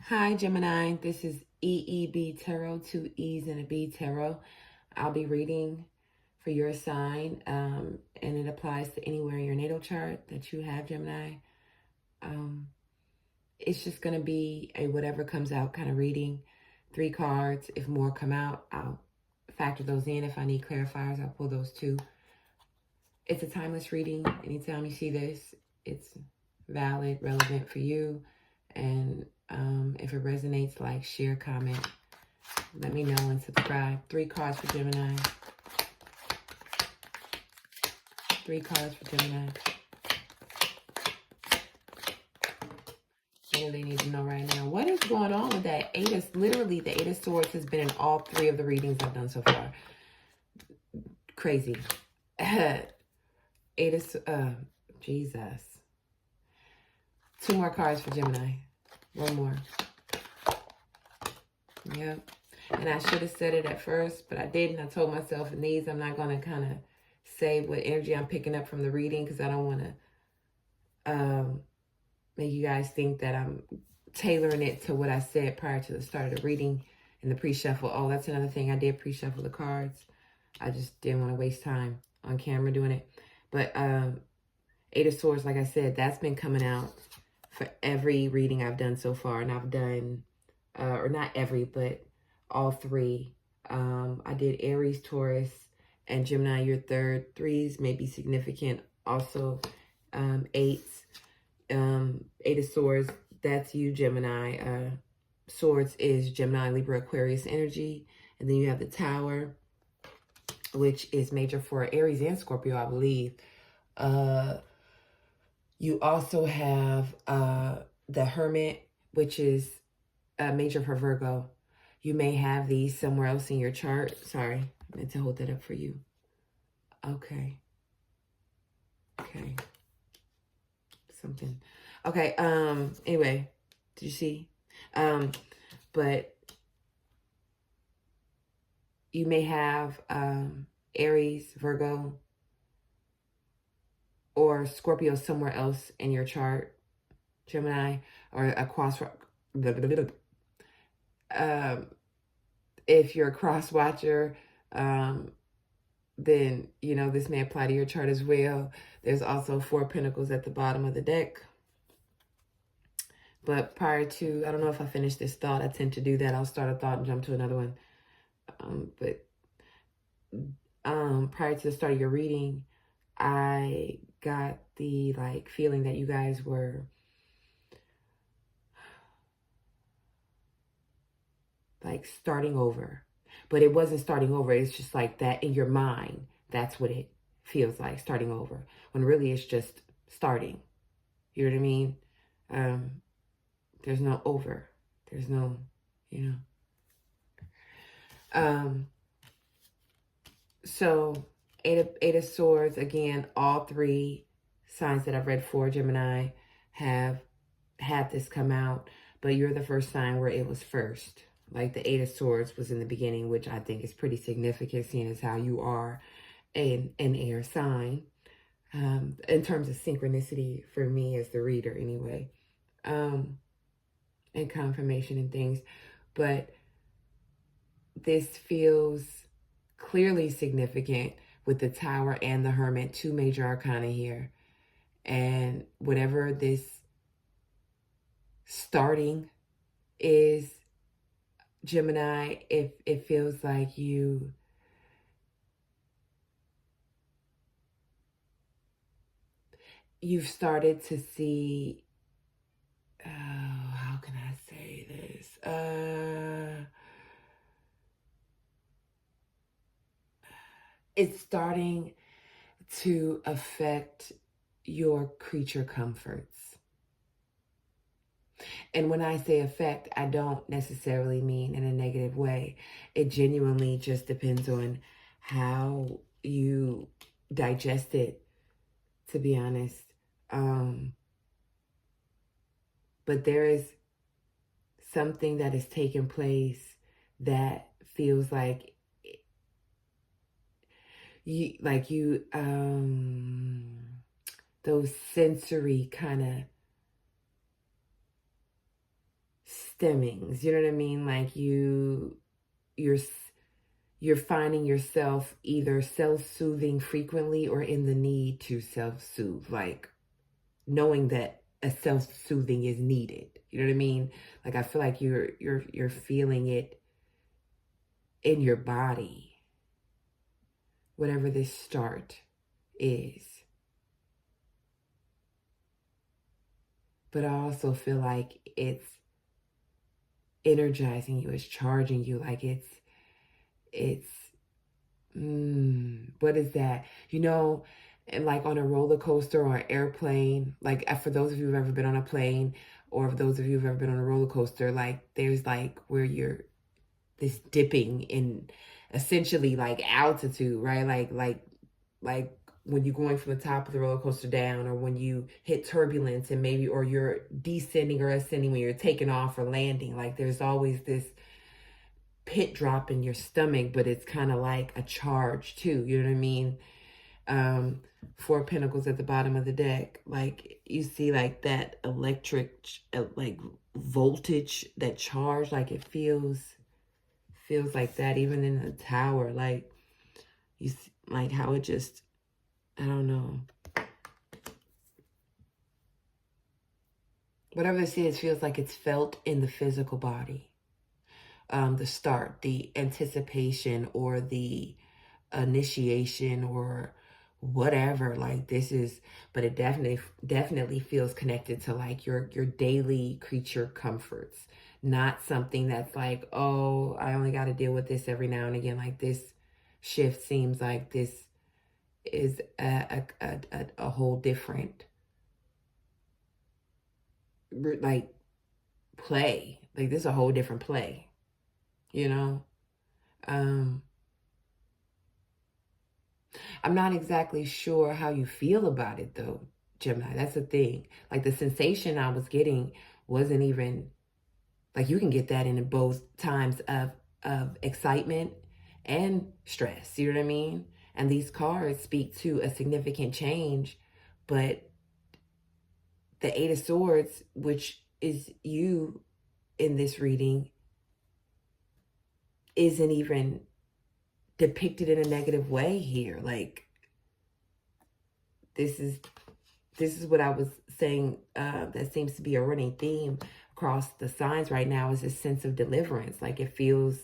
Hi, Gemini. This is EEB Tarot, two E's and a B Tarot. I'll be reading for your sign, and it applies to anywhere in your natal chart that you have, Gemini. It's just going to be a whatever comes out kind of reading. 3 cards. If more come out, I'll factor those in. If I need clarifiers, I'll pull those too. It's a timeless reading. Anytime you see this, it's valid, relevant for you. And if it resonates, like, share, comment, let me know, and subscribe. 3 cards for Gemini. 3 cards for Gemini. What do they need to know right now? What is going on with that literally, the 8 of Swords has been in all 3 of the readings I've done so far. Crazy. 8 of, Jesus. 2 more cards for Gemini. 1 more. Yep. And I should have said it at first, but I didn't. I told myself in these, I'm not going to kind of say what energy I'm picking up from the reading, because I don't want to make you guys think that I'm tailoring it to what I said prior to the start of the reading in the pre-shuffle. Oh, that's another thing. I did pre-shuffle the cards. I just didn't want to waste time on camera doing it. But 8 of Swords, like I said, that's been coming out for every reading I've done so far. And I've done, or not every, but all 3. I did Aries, Taurus, and Gemini, your third. 3s may be significant. Also, 8s. 8 of Swords, that's you, Gemini. Swords is Gemini, Libra, Aquarius energy. And then you have the Tower, which is major for Aries and Scorpio, I believe. You also have the Hermit, which is major for Virgo. You may have these somewhere else in your chart. Sorry, I meant to hold that up for you. Okay. Okay. Something. Okay, anyway, did you see? But you may have Aries, Virgo, or Scorpio somewhere else in your chart, Gemini, or a cross. If you're a cross watcher, then, you know, this may apply to your chart as well. There's also 4 Pentacles at the bottom of the deck. But prior to, I don't know if I finished this thought. I tend to do that. I'll start a thought and jump to another one. Prior to the start of your reading, I got the, like, feeling that you guys were, like, starting over. But it wasn't starting over. It's just like that in your mind. That's what it feels like, starting over. When really it's just starting. You know what I mean? There's no over. There's no, you know. So 8 of Swords, again, all 3 signs that I've read for, Gemini, have had this come out. But you're the first sign where it was first. Like the 8 of Swords was in the beginning, which I think is pretty significant, seeing as how you are an air sign. In terms of synchronicity for me as the reader anyway. And confirmation and things. But this feels clearly significant with the Tower and the Hermit, 2 major arcana here. And whatever this starting is, Gemini, if it feels like you've started to see, how can I say this? It's starting to affect your creature comforts. And when I say affect, I don't necessarily mean in a negative way. It genuinely just depends on how you digest it, to be honest. But there is something that has taken place that feels like those sensory kind of stemmings. You know what I mean? Like you're finding yourself either self-soothing frequently or in the need to self-soothe, like knowing that a self-soothing is needed. You know what I mean? Like I feel like you're feeling it in your body, whatever this start is. But I also feel like it's energizing you, it's charging you, like it's what is that? You know, and like on a roller coaster or an airplane, like for those of you who've ever been on a plane, or for those of you who've ever been on a roller coaster, like there's like where you're this dipping in essentially like altitude, right? Like when you're going from the top of the roller coaster down, or when you hit turbulence and maybe, or you're descending or ascending when you're taking off or landing, like there's always this pit drop in your stomach, but it's kind of like a charge too. You know what I mean? 4 Pentacles at the bottom of the deck. Like you see like that electric, like voltage, that charge, like it feels like that even in the Tower. Like you see, like how it just, I don't know. Whatever this is, feels like it's felt in the physical body. The start, the anticipation, or the initiation, or whatever. Like this is, but it definitely feels connected to like your daily creature comforts. Not something that's like, oh, I only got to deal with this every now and again. Like this shift seems like this is a whole different like play. Like this is a whole different play, you know? I'm not exactly sure how you feel about it though, Gemini. That's the thing. Like the sensation I was getting wasn't even, like you can get that in both times of excitement and stress. You know what I mean? And these cards speak to a significant change, but the Eight of Swords, which is you in this reading, isn't even depicted in a negative way here. Like this is what I was saying, that seems to be a running theme across the signs right now, is this sense of deliverance. Like it feels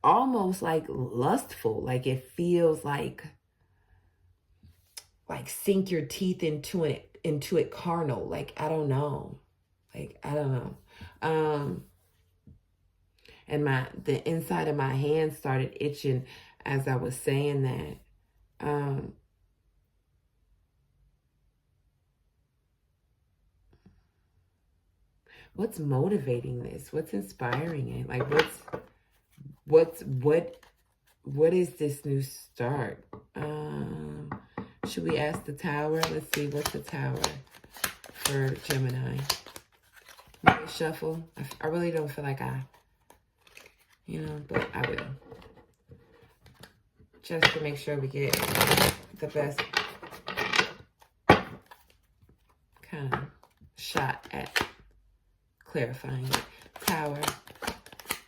almost like lustful. Like it feels like sink your teeth into it carnal. Like I don't know. And the inside of my hand started itching as I was saying that. What's motivating this? What's inspiring it? Like what is this new start? Should we ask the Tower? Let's see, what's the Tower for Gemini? Maybe shuffle. I really don't feel like but I will. Just to make sure we get the best kind of shot at clarifying. Tower.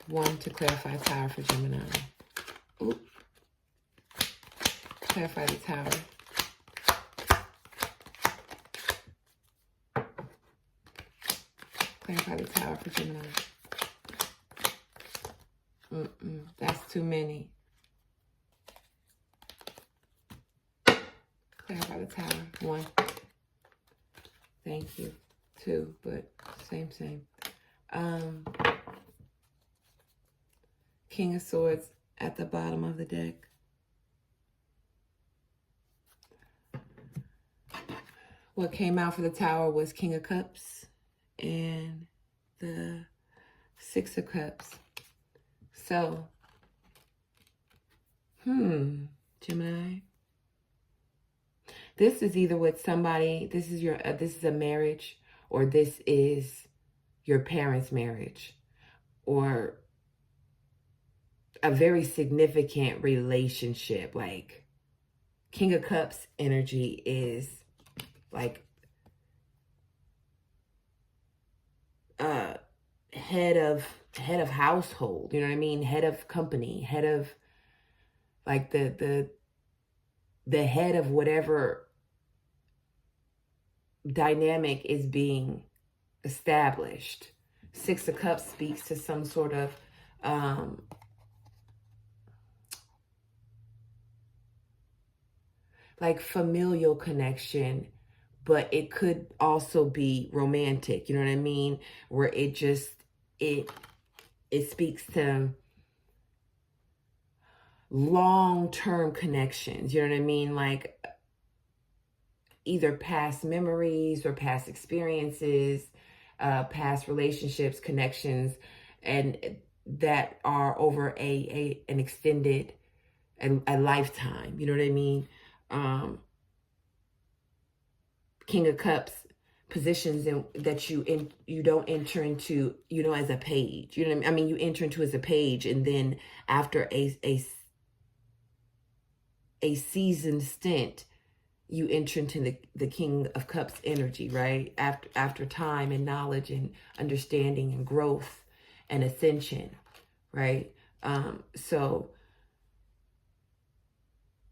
1 to clarify Tower for Gemini. Oop. Clarify the Tower. Clarify the Tower for Gemini. That's too many. Clarify the Tower. 1. Thank you. 2, but same. King of Swords at the bottom of the deck. What came out for the Tower was King of Cups and the 6 of Cups. So, Gemini. This is either with somebody, this is a marriage, or this is your parents' marriage, or a very significant relationship. Like King of Cups energy is like head of household, you know what I mean? Head of company, head of like the head of whatever dynamic is being established. Six of Cups speaks to some sort of like familial connection, but it could also be romantic, you know what I mean? Where it just, it speaks to long-term connections, you know what I mean? Like either past memories or past experiences, past relationships, connections, and that are over an extended a lifetime, you know what I mean? King of Cups positions in that you don't enter into, you know, as a page, you know what I mean? You enter into as a page, and then after a seasoned stint, you enter into the King of Cups energy, right? After time and knowledge and understanding and growth and ascension, right? So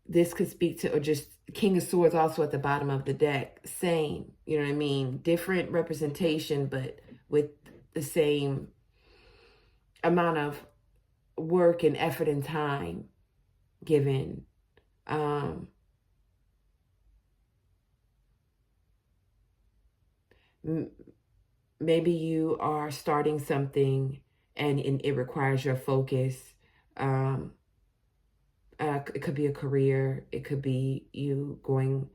this could speak to, or just King of Swords also at the bottom of the deck, same, you know what I mean? Different representation, but with the same amount of work and effort and time given. Maybe you are starting something and it requires your focus. It could be a career. It could be you going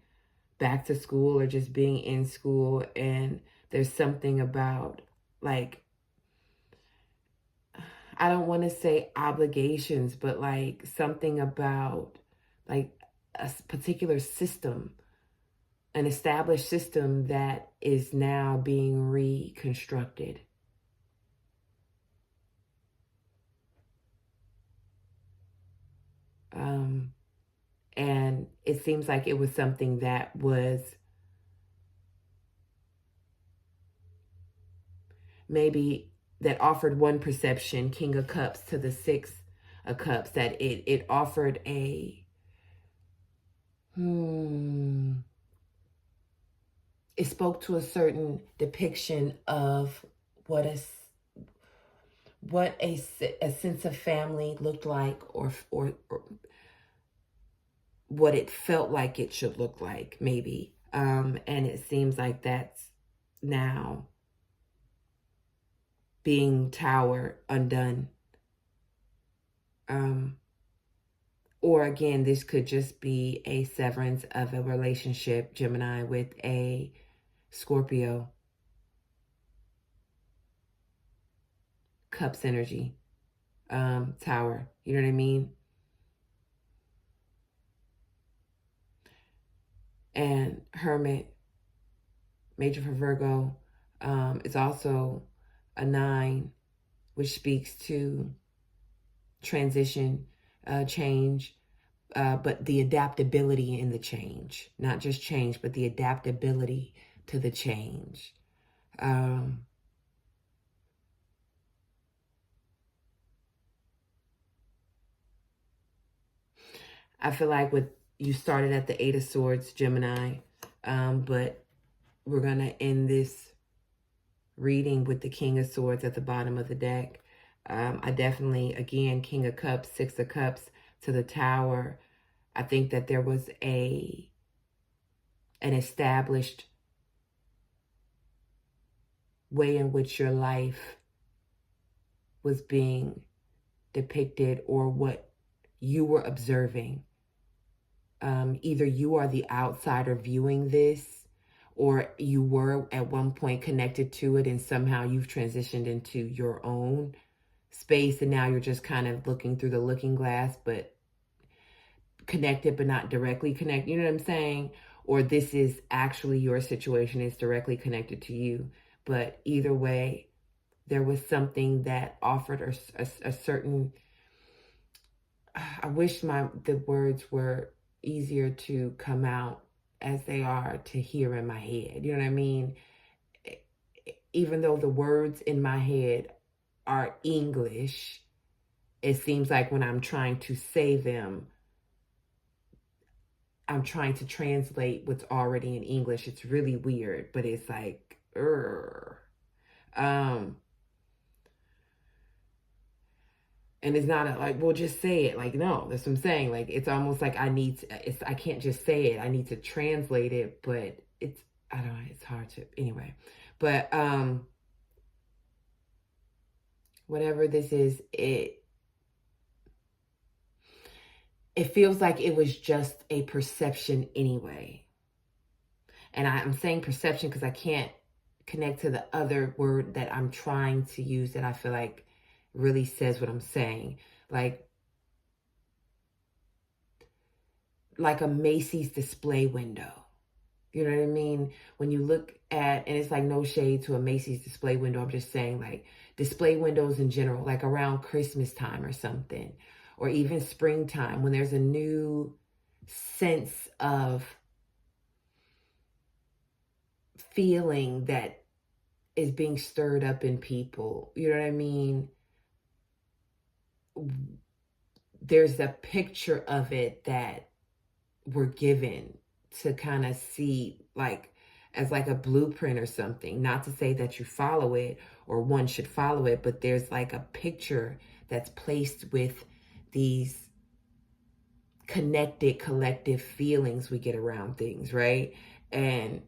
back to school or just being in school. And there's something about, like, I don't want to say obligations, but like something about like a particular system, an established system that is now being reconstructed. And it seems like it was something that was maybe that offered one perception, King of Cups to the Six of Cups, that it offered a it spoke to a certain depiction of what a sense of family looked like, or what it felt like it should look like, maybe. And it seems like that's now being tower undone. Or again, this could just be a severance of a relationship, Gemini, with a Scorpio. Cups energy. Tower. You know what I mean? And Hermit, major for Virgo, is also a 9, which speaks to transition, change, but the adaptability in the change. Not just change, but the adaptability to the change. I feel like you started at the 8 of Swords, Gemini, but we're going to end this reading with the King of Swords at the bottom of the deck. I definitely, again, King of Cups, 6 of Cups to the Tower. I think that there was an established way in which your life was being depicted, or what you were observing. Either you are the outsider viewing this, or you were at one point connected to it and somehow you've transitioned into your own space, and now you're just kind of looking through the looking glass, but connected but not directly connected. You know what I'm saying? Or this is actually your situation. It's directly connected to you. But either way, there was something that offered a certain, I wish the words were easier to come out as they are to hear in my head. You know what I mean? Even though the words in my head are English. It seems like when I'm trying to say them, I'm trying to translate what's already in English. It's really weird, but it's like, and it's not like, well, just say it. Like, no, that's what I'm saying. Like, it's almost like I can't just say it. I need to translate it, but I don't know, it's hard to, anyway. But, whatever this is, it feels like it was just a perception anyway. And I'm saying perception because I can't connect to the other word that I'm trying to use that I feel like really says what I'm saying. Like a Macy's display window. You know what I mean? When you look at, and it's like no shade to a Macy's display window. I'm just saying like display windows in general, like around Christmas time or something, or even springtime when there's a new sense of feeling that is being stirred up in people. You know what I mean? There's a picture of it that we're given to kind of see, like as like a blueprint or something. Not to say that you follow it or one should follow it, but there's like a picture that's placed with these connected collective feelings we get around things, right? And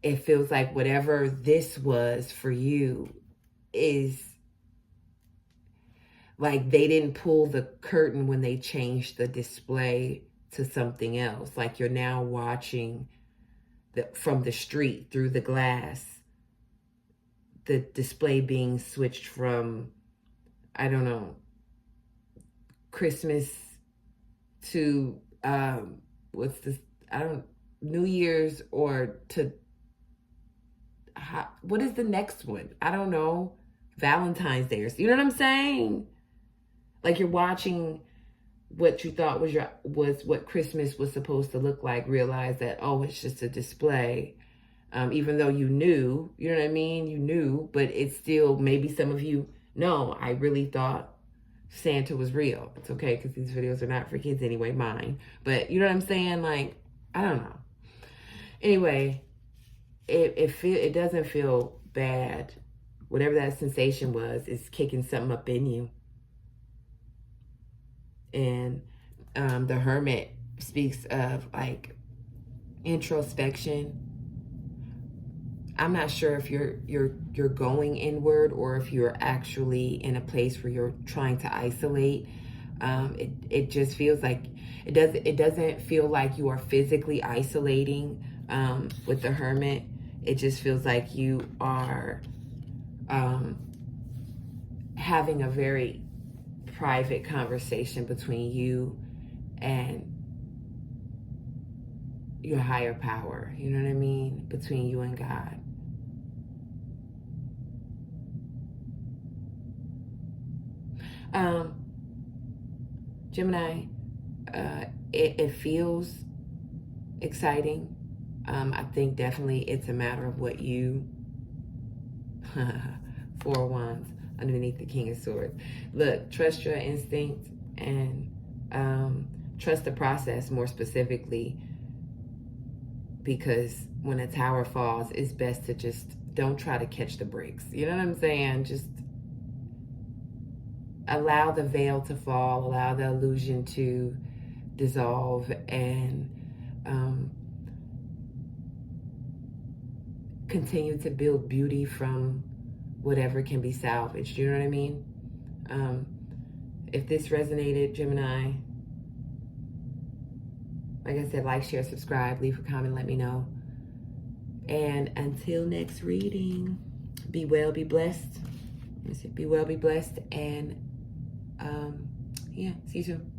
it feels like whatever this was for you is like they didn't pull the curtain when they changed the display to something else. Like you're now watching from the street through the glass, the display being switched from, I don't know, Christmas to what's this? New Year's, or to what is the next one? I don't know. Valentine's Day, or you know what I'm saying? Like you're watching what you thought was what Christmas was supposed to look like, realize that, oh, it's just a display. Even though you knew, you know what I mean? You knew, but it's still, maybe some of you know, I really thought Santa was real. It's okay, because these videos are not for kids anyway, mine. But you know what I'm saying? Like, I don't know. Anyway, it doesn't feel bad. Whatever that sensation was is kicking something up in you. And the Hermit speaks of like introspection. I'm not sure if you're going inward or if you're actually in a place where you're trying to isolate. It just feels like it doesn't feel like you are physically isolating with the Hermit. It just feels like you are having a very private conversation between you and your higher power. You know what I mean? Between you and God. Gemini, it feels exciting. I think definitely it's a matter of what you 4 wands underneath the King of Swords. Look, trust your instinct and trust the process more specifically, because when a tower falls, it's best to just don't try to catch the breaks. You know what I'm saying? Just allow the veil to fall, allow the illusion to dissolve, and continue to build beauty from whatever can be salvaged. You know what I mean? If this resonated, Gemini, like I said, like, share, subscribe, leave a comment, let me know. And until next reading, be well, be blessed. Be well, be blessed, and yeah, see you soon.